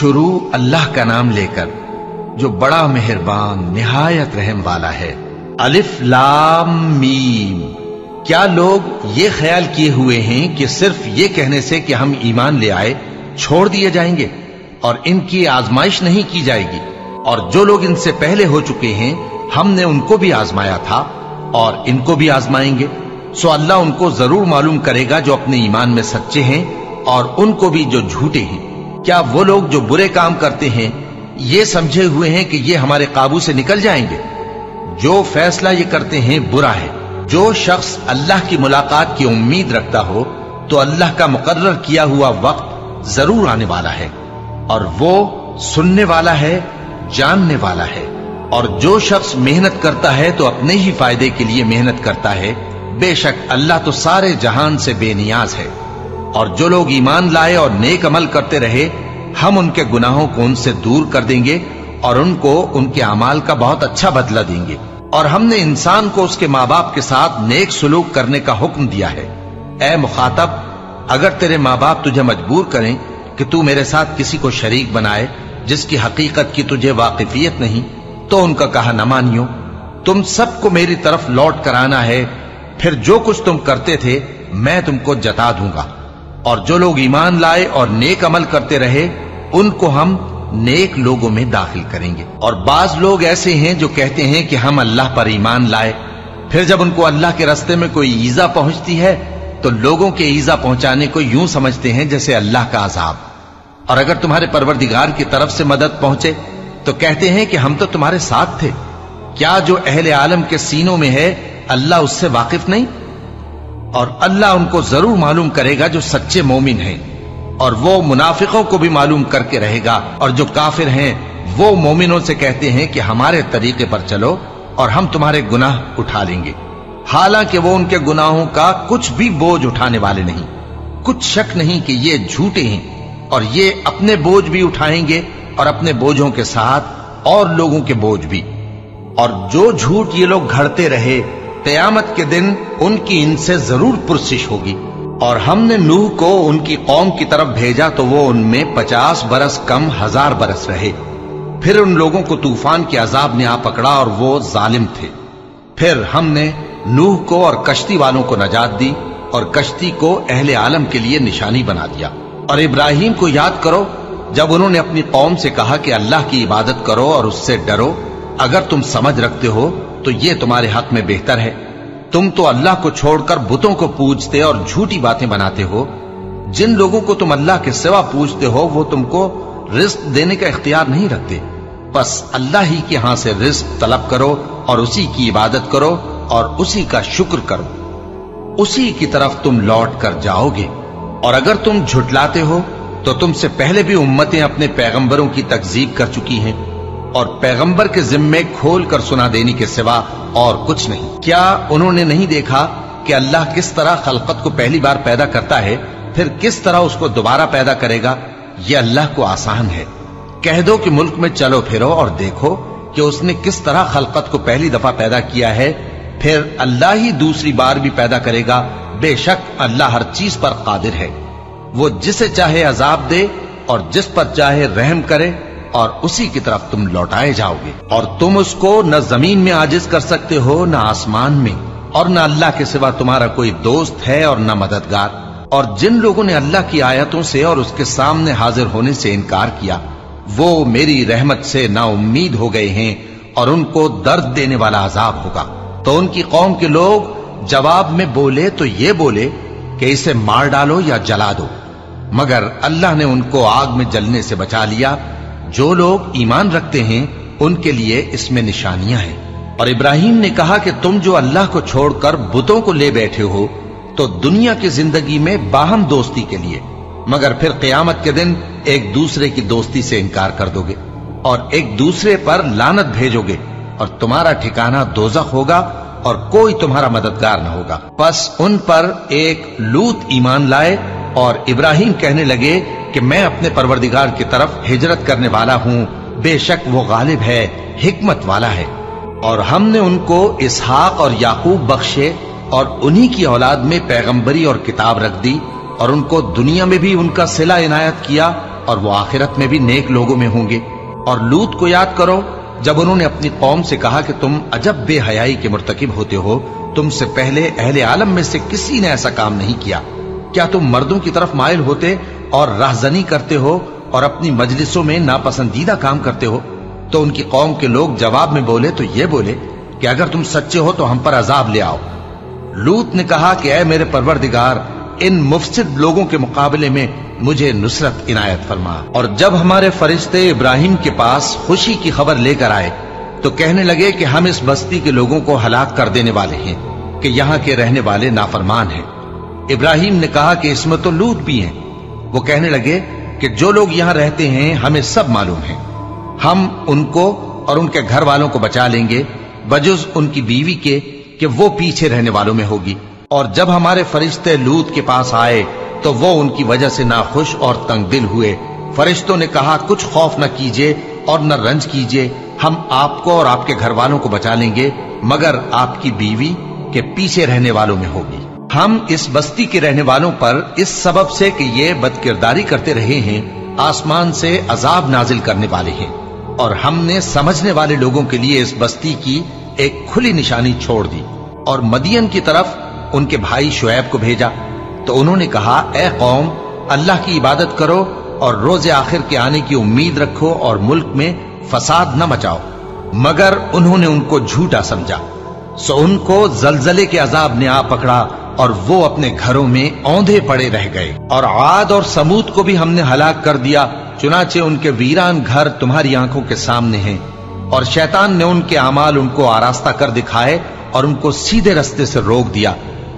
شروع اللہ کا نام لے کر جو بڑا مہربان نہایت رحم والا ہے۔ الف لام میم۔ کیا لوگ یہ خیال کیے ہوئے ہیں کہ صرف یہ کہنے سے کہ ہم ایمان لے آئے چھوڑ دیے جائیں گے اور ان کی آزمائش نہیں کی جائے گی؟ اور جو لوگ ان سے پہلے ہو چکے ہیں ہم نے ان کو بھی آزمایا تھا اور ان کو بھی آزمائیں گے، سو اللہ ان کو ضرور معلوم کرے گا جو اپنے ایمان میں سچے ہیں اور ان کو بھی جو جھوٹے ہیں۔ کیا وہ لوگ جو برے کام کرتے ہیں یہ سمجھے ہوئے ہیں کہ یہ ہمارے قابو سے نکل جائیں گے؟ جو فیصلہ یہ کرتے ہیں برا ہے۔ جو شخص اللہ کی ملاقات کی امید رکھتا ہو تو اللہ کا مقرر کیا ہوا وقت ضرور آنے والا ہے، اور وہ سننے والا ہے، جاننے والا ہے۔ اور جو شخص محنت کرتا ہے تو اپنے ہی فائدے کے لیے محنت کرتا ہے، بے شک اللہ تو سارے جہان سے بے نیاز ہے۔ اور جو لوگ ایمان لائے اور نیک عمل کرتے رہے ہم ان کے گناہوں کو ان سے دور کر دیں گے اور ان کو ان کے اعمال کا بہت اچھا بدلہ دیں گے۔ اور ہم نے انسان کو اس کے ماں باپ کے ساتھ نیک سلوک کرنے کا حکم دیا ہے۔ اے مخاطب، اگر تیرے ماں باپ تجھے مجبور کریں کہ تو میرے ساتھ کسی کو شریک بنائے جس کی حقیقت کی تجھے واقفیت نہیں تو ان کا کہا نہ مانیو۔ تم سب کو میری طرف لوٹ کر آنا ہے، پھر جو کچھ تم کرتے تھے میں تم کو جتا دوں گا۔ اور جو لوگ ایمان لائے اور نیک عمل کرتے رہے ان کو ہم نیک لوگوں میں داخل کریں گے۔ اور بعض لوگ ایسے ہیں جو کہتے ہیں کہ ہم اللہ پر ایمان لائے، پھر جب ان کو اللہ کے راستے میں کوئی ایذا پہنچتی ہے تو لوگوں کے ایذا پہنچانے کو یوں سمجھتے ہیں جیسے اللہ کا عذاب۔ اور اگر تمہارے پروردگار کی طرف سے مدد پہنچے تو کہتے ہیں کہ ہم تو تمہارے ساتھ تھے۔ کیا جو اہل عالم کے سینوں میں ہے اللہ اس سے واقف نہیں؟ اور اللہ ان کو ضرور معلوم کرے گا جو سچے مومن ہیں، اور وہ منافقوں کو بھی معلوم کر کے رہے گا۔ اور جو کافر ہیں وہ مومنوں سے کہتے ہیں کہ ہمارے طریقے پر چلو اور ہم تمہارے گناہ اٹھا لیں گے، حالانکہ وہ ان کے گناہوں کا کچھ بھی بوجھ اٹھانے والے نہیں۔ کچھ شک نہیں کہ یہ جھوٹے ہیں، اور یہ اپنے بوجھ بھی اٹھائیں گے اور اپنے بوجھوں کے ساتھ اور لوگوں کے بوجھ بھی۔ اور جو جھوٹ یہ لوگ گھڑتے رہے قیامت کے دن ان کی ان سے ضرور پرسش ہوگی۔ اور ہم نے نوح کو ان کی قوم کی طرف بھیجا تو وہ ان میں 50 برس کم 1000 برس رہے۔ پھر ان لوگوں کو طوفان کے عذاب نے آ پکڑا اور وہ ظالم تھے۔ پھر ہم نے نوح کو اور کشتی والوں کو نجات دی اور کشتی کو اہل عالم کے لیے نشانی بنا دیا۔ اور ابراہیم کو یاد کرو جب انہوں نے اپنی قوم سے کہا کہ اللہ کی عبادت کرو اور اس سے ڈرو، اگر تم سمجھ رکھتے ہو تو یہ تمہارے حق میں بہتر ہے۔ تم تو اللہ کو چھوڑ کر بتوں کو پوجتے اور جھوٹی باتیں بناتے ہو۔ جن لوگوں کو تم اللہ کے سوا پوجتے ہو وہ تم کو رزق دینے کا اختیار نہیں رکھتے، بس اللہ ہی کے ہاں سے رزق طلب کرو اور اسی کی عبادت کرو اور اسی کا شکر کرو، اسی کی طرف تم لوٹ کر جاؤ گے۔ اور اگر تم جھٹلاتے ہو تو تم سے پہلے بھی امتیں اپنے پیغمبروں کی تکذیب کر چکی ہیں، اور پیغمبر کے ذمے کھول کر سنا دینے کے سوا اور کچھ نہیں۔ کیا انہوں نے نہیں دیکھا کہ اللہ کس طرح خلقت کو پہلی بار پیدا کرتا ہے پھر کس طرح اس کو دوبارہ پیدا کرے گا؟ یہ اللہ کو آسان ہے۔ کہہ دو کہ ملک میں چلو پھرو اور دیکھو کہ اس نے کس طرح خلقت کو پہلی دفعہ پیدا کیا ہے، پھر اللہ ہی دوسری بار بھی پیدا کرے گا۔ بے شک اللہ ہر چیز پر قادر ہے۔ وہ جسے چاہے عذاب دے اور جس پر چاہے رحم کرے، اور اسی کی طرف تم لوٹائے جاؤ گے۔ اور تم اس کو نہ زمین میں عاجز کر سکتے ہو نہ آسمان میں، اور نہ اللہ کے سوا تمہارا کوئی دوست ہے اور نہ مددگار۔ اور جن لوگوں نے اللہ کی آیتوں سے اور اس کے سامنے حاضر ہونے سے انکار کیا وہ میری رحمت سے نا امید ہو گئے ہیں، اور ان کو درد دینے والا عذاب ہوگا۔ تو ان کی قوم کے لوگ جواب میں بولے تو یہ بولے کہ اسے مار ڈالو یا جلا دو، مگر اللہ نے ان کو آگ میں جلنے سے بچا لیا۔ جو لوگ ایمان رکھتے ہیں ان کے لیے اس میں نشانیاں ہیں۔ اور ابراہیم نے کہا کہ تم جو اللہ کو چھوڑ کر بتوں کو لے بیٹھے ہو تو دنیا کی زندگی میں باہم دوستی کے لیے، مگر پھر قیامت کے دن ایک دوسرے کی دوستی سے انکار کر دو گے اور ایک دوسرے پر لعنت بھیجو گے، اور تمہارا ٹھکانہ دوزخ ہوگا اور کوئی تمہارا مددگار نہ ہوگا۔ پس ان پر ایک لوط ایمان لائے اور ابراہیم کہنے لگے کہ میں اپنے پروردگار کی طرف ہجرت کرنے والا ہوں، بے شک وہ غالب ہے، حکمت والا ہے۔ اور ہم نے ان کو اسحاق اور یعقوب بخشے اور انہی کی اولاد میں پیغمبری اور کتاب رکھ دی، اور ان کو دنیا میں بھی ان کا صلہ عنایت کیا اور وہ آخرت میں بھی نیک لوگوں میں ہوں گے۔ اور لوط کو یاد کرو جب انہوں نے اپنی قوم سے کہا کہ تم عجب بے حیائی کے مرتکب ہوتے ہو، تم سے پہلے اہل عالم میں سے کسی نے ایسا کام نہیں کیا۔ کیا تم مردوں کی طرف مائل ہوتے اور راہزنی کرتے ہو اور اپنی مجلسوں میں ناپسندیدہ کام کرتے ہو؟ تو ان کی قوم کے لوگ جواب میں بولے تو یہ بولے کہ اگر تم سچے ہو تو ہم پر عذاب لے آؤ۔ لوط نے کہا کہ اے میرے پروردگار، ان مفسد لوگوں کے مقابلے میں مجھے نصرت عنایت فرما۔ اور جب ہمارے فرشتے ابراہیم کے پاس خوشی کی خبر لے کر آئے تو کہنے لگے کہ ہم اس بستی کے لوگوں کو ہلاک کر دینے والے ہیں کہ یہاں کے رہنے والے نافرمان ہیں۔ ابراہیم نے کہا کہ اس میں تو لوط بھی ہیں۔ وہ کہنے لگے کہ جو لوگ یہاں رہتے ہیں ہمیں سب معلوم ہیں، ہم ان کو اور ان کے گھر والوں کو بچا لیں گے بجز ان کی بیوی کے کہ وہ پیچھے رہنے والوں میں ہوگی۔ اور جب ہمارے فرشتے لوط کے پاس آئے تو وہ ان کی وجہ سے ناخوش اور تنگ دل ہوئے۔ فرشتوں نے کہا کچھ خوف نہ کیجیے اور نہ رنج کیجیے، ہم آپ کو اور آپ کے گھر والوں کو بچا لیں گے مگر آپ کی بیوی کے پیچھے رہنے والوں میں ہوگی۔ ہم اس بستی کے رہنے والوں پر اس سبب سے کہ یہ بدکرداری کرتے رہے ہیں آسمان سے عذاب نازل کرنے والے ہیں، اور ہم نے سمجھنے والے لوگوں کے لیے اس بستی کی ایک کھلی نشانی چھوڑ دی۔ اور مدین کی طرف ان کے بھائی شعیب کو بھیجا تو انہوں نے کہا اے قوم، اللہ کی عبادت کرو اور روز آخر کے آنے کی امید رکھو اور ملک میں فساد نہ مچاؤ، مگر انہوں نے ان کو جھوٹا سمجھا، سو ان کو زلزلے کے عذاب نے آ پکڑا اور وہ اپنے گھروں میں اوندھے پڑے رہ گئے۔ اور عاد اور سمود کو بھی ہم نے ہلاک کر دیا، چنانچہ ان کے ویران گھر تمہاری آنکھوں کے سامنے ہیں، اور شیطان نے ان کے اعمال ان کو آراستہ کر دکھائے اور ان کو سیدھے رستے سے روک دیا،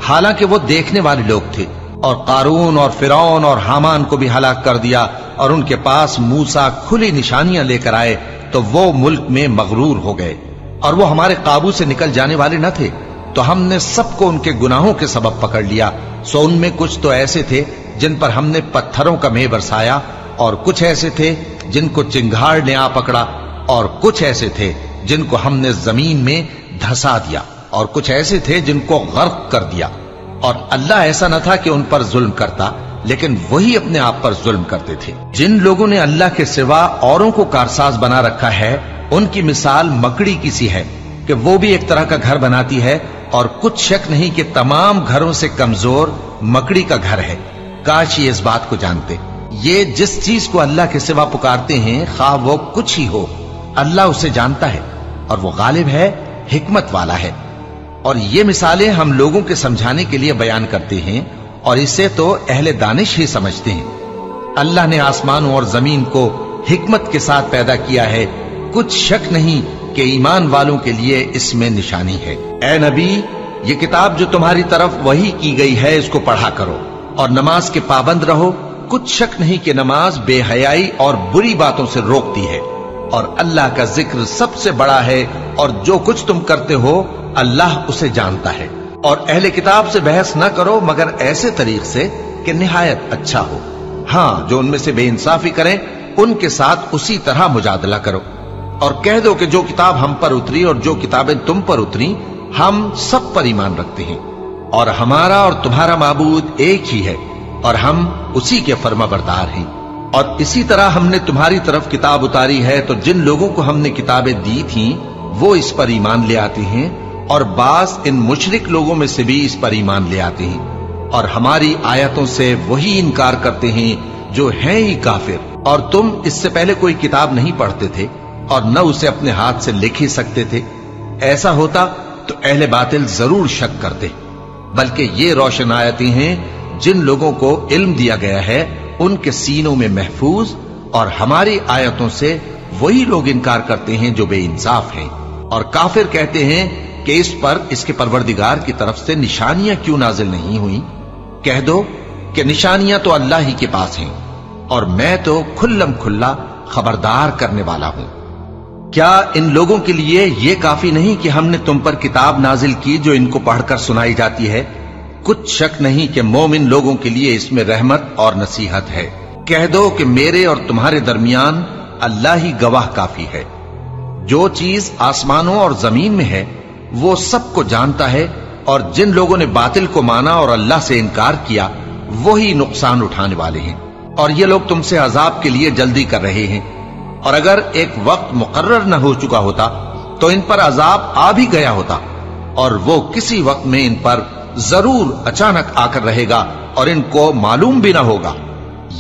حالانکہ وہ دیکھنے والے لوگ تھے۔ اور قارون اور فرعون اور حامان کو بھی ہلاک کر دیا، اور ان کے پاس موسیٰ کھلی نشانیاں لے کر آئے تو وہ ملک میں مغرور ہو گئے، اور وہ ہمارے قابو سے نکل جانے والے نہ تھے، تو ہم نے سب کو ان کے گناہوں کے سبب پکڑ لیا۔ سو ان میں کچھ تو ایسے تھے جن پر ہم نے پتھروں کا مے برسایا، اور کچھ ایسے تھے جن کو چنگھاڑ نے آ پکڑا، اور کچھ ایسے تھے جن کو ہم نے زمین میں دھسا دیا، اور کچھ ایسے تھے جن کو غرق کر دیا۔ اور اللہ ایسا نہ تھا کہ ان پر ظلم کرتا، لیکن وہی اپنے آپ پر ظلم کرتے تھے۔ جن لوگوں نے اللہ کے سوا اوروں کو کارساز بنا رکھا ہے، ان کی مثال مکڑی کی سی ہے کہ وہ بھی ایک طرح کا گھر بناتی ہے، اور کچھ شک نہیں کہ تمام گھروں سے کمزور مکڑی کا گھر ہے۔ کاش یہ اس بات کو جانتے۔ یہ جس چیز کو اللہ کے سوا پکارتے ہیں خواہ وہ کچھ ہی ہو، اللہ اسے جانتا ہے، اور وہ غالب ہے، حکمت والا ہے۔ اور یہ مثالیں ہم لوگوں کے سمجھانے کے لیے بیان کرتے ہیں، اور اسے تو اہل دانش ہی سمجھتے ہیں۔ اللہ نے آسمانوں اور زمین کو حکمت کے ساتھ پیدا کیا ہے، کچھ شک نہیں کہ ایمان والوں کے لیے اس میں نشانی ہے۔ اے نبی، یہ کتاب جو تمہاری طرف وحی کی گئی ہے اس کو پڑھا کرو، اور نماز کے پابند رہو، کچھ شک نہیں کہ نماز بے حیائی اور بری باتوں سے روکتی ہے، اور اللہ کا ذکر سب سے بڑا ہے، اور جو کچھ تم کرتے ہو اللہ اسے جانتا ہے۔ اور اہل کتاب سے بحث نہ کرو مگر ایسے طریق سے کہ نہایت اچھا ہو۔ ہاں، جو ان میں سے بے انصافی کریں ان کے ساتھ اسی طرح مجادلہ کرو، اور کہہ دو کہ جو کتاب ہم پر اتری اور جو کتابیں تم پر اتری ہم سب پر ایمان رکھتے ہیں، اور ہمارا اور تمہارا معبود ایک ہی ہے، اور ہم اسی کے فرما بردار ہیں۔ اور اسی طرح ہم نے تمہاری طرف کتاب اتاری ہے، تو جن لوگوں کو ہم نے کتابیں دی تھیں وہ اس پر ایمان لے آتے ہیں، اور بعض ان مشرک لوگوں میں سے بھی اس پر ایمان لے آتے ہیں، اور ہماری آیتوں سے وہی انکار کرتے ہیں جو ہیں ہی کافر۔ اور تم اس سے پہلے کوئی کتاب نہیں پڑھتے تھے اور نہ اسے اپنے ہاتھ سے لکھ ہی سکتے تھے، ایسا ہوتا تو اہل باطل ضرور شک کرتے، بلکہ یہ روشن آیتیں ہیں جن لوگوں کو علم دیا گیا ہے ان کے سینوں میں محفوظ، اور ہماری آیتوں سے وہی لوگ انکار کرتے ہیں جو بے انصاف ہیں۔ اور کافر کہتے ہیں کہ اس پر اس کے پروردگار کی طرف سے نشانیاں کیوں نازل نہیں ہوئیں؟ کہہ دو کہ نشانیاں تو اللہ ہی کے پاس ہیں، اور میں تو کھلم کھلا خبردار کرنے والا ہوں۔ کیا ان لوگوں کے لیے یہ کافی نہیں کہ ہم نے تم پر کتاب نازل کی جو ان کو پڑھ کر سنائی جاتی ہے؟ کچھ شک نہیں کہ مومن لوگوں کے لیے اس میں رحمت اور نصیحت ہے۔ کہہ دو کہ میرے اور تمہارے درمیان اللہ ہی گواہ کافی ہے، جو چیز آسمانوں اور زمین میں ہے وہ سب کو جانتا ہے، اور جن لوگوں نے باطل کو مانا اور اللہ سے انکار کیا وہی نقصان اٹھانے والے ہیں۔ اور یہ لوگ تم سے عذاب کے لیے جلدی کر رہے ہیں، اور اگر ایک وقت مقرر نہ ہو چکا ہوتا تو ان پر عذاب آ بھی گیا ہوتا، اور وہ کسی وقت میں ان پر ضرور اچانک آ کر رہے گا اور ان کو معلوم بھی نہ ہوگا۔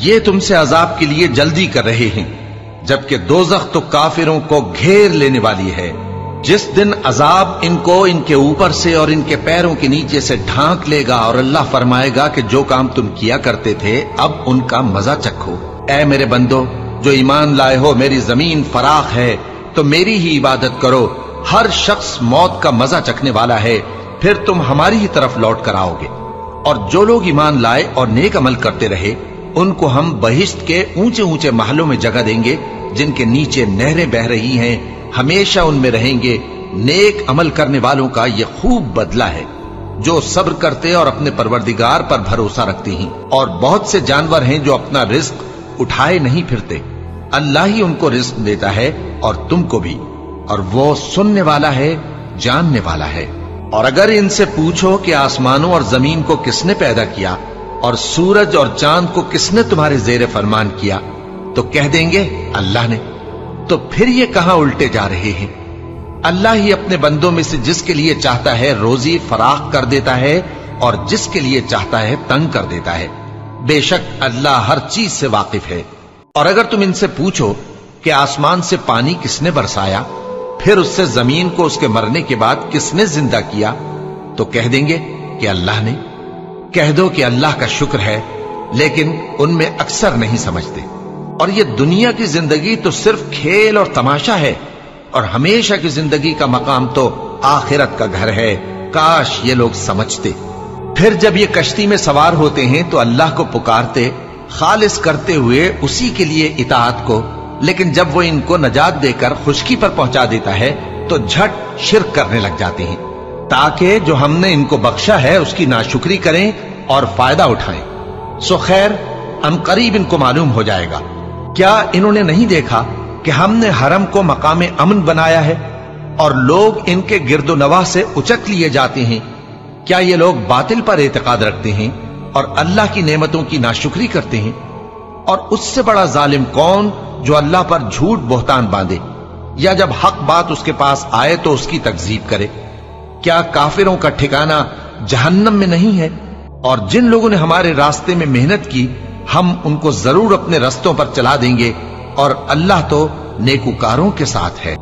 یہ تم سے عذاب کے لیے جلدی کر رہے ہیں، جبکہ دوزخ تو کافروں کو گھیر لینے والی ہے۔ جس دن عذاب ان کو ان کے اوپر سے اور ان کے پیروں کے نیچے سے ڈھانک لے گا، اور اللہ فرمائے گا کہ جو کام تم کیا کرتے تھے اب ان کا مزہ چکھو۔ اے میرے بندو جو ایمان لائے ہو، میری زمین فراخ ہے تو میری ہی عبادت کرو۔ ہر شخص موت کا مزہ چکھنے والا ہے، پھر تم ہماری ہی طرف لوٹ کر آؤ گے۔ اور جو لوگ ایمان لائے اور نیک عمل کرتے رہے، ان کو ہم بہشت کے اونچے اونچے محلوں میں جگہ دیں گے، جن کے نیچے نہریں بہ رہی ہیں، ہمیشہ ان میں رہیں گے۔ نیک عمل کرنے والوں کا یہ خوب بدلہ ہے، جو صبر کرتے اور اپنے پروردگار پر بھروسہ رکھتے ہیں۔ اور بہت سے جانور ہیں جو اپنا رزق اٹھائے نہیں پھرتے، اللہ ہی ان کو رزق دیتا ہے اور تم کو بھی، اور وہ سننے والا ہے، جاننے والا ہے۔ اور اگر ان سے پوچھو کہ آسمانوں اور زمین کو کس نے پیدا کیا اور سورج اور چاند کو کس نے تمہارے زیر فرمان کیا، تو کہہ دیں گے اللہ نے۔ تو پھر یہ کہاں الٹے جا رہے ہیں؟ اللہ ہی اپنے بندوں میں سے جس کے لیے چاہتا ہے روزی فراخ کر دیتا ہے، اور جس کے لیے چاہتا ہے تنگ کر دیتا ہے۔ بے شک اللہ ہر چیز سے واقف ہے۔ اور اگر تم ان سے پوچھو کہ آسمان سے پانی کس نے برسایا، پھر اس سے زمین کو اس کے مرنے کے بعد کس نے زندہ کیا، تو کہہ دیں گے کہ اللہ نے۔ کہہ دو کہ اللہ کا شکر ہے، لیکن ان میں اکثر نہیں سمجھتے۔ اور یہ دنیا کی زندگی تو صرف کھیل اور تماشا ہے، اور ہمیشہ کی زندگی کا مقام تو آخرت کا گھر ہے۔ کاش یہ لوگ سمجھتے۔ پھر جب یہ کشتی میں سوار ہوتے ہیں تو اللہ کو پکارتے، خالص کرتے ہوئے اسی کے لیے اطاعت کو، لیکن جب وہ ان کو نجات دے کر خشکی پر پہنچا دیتا ہے تو جھٹ شرک کرنے لگ جاتے ہیں، تاکہ جو ہم نے ان کو بخشا ہے اس کی ناشکری کریں اور فائدہ اٹھائیں۔ سو خیر ان قریب ان کو معلوم ہو جائے گا۔ کیا انہوں نے نہیں دیکھا کہ ہم نے حرم کو مقام امن بنایا ہے اور لوگ ان کے گرد و نواح سے اچک لیے جاتے ہیں؟ کیا یہ لوگ باطل پر اعتقاد رکھتے ہیں اور اللہ کی نعمتوں کی ناشکری کرتے ہیں؟ اور اس سے بڑا ظالم کون جو اللہ پر جھوٹ بہتان باندھے، یا جب حق بات اس کے پاس آئے تو اس کی تکذیب کرے؟ کیا کافروں کا ٹھکانہ جہنم میں نہیں ہے؟ اور جن لوگوں نے ہمارے راستے میں محنت کی ہم ان کو ضرور اپنے رستوں پر چلا دیں گے، اور اللہ تو نیکوکاروں کے ساتھ ہے۔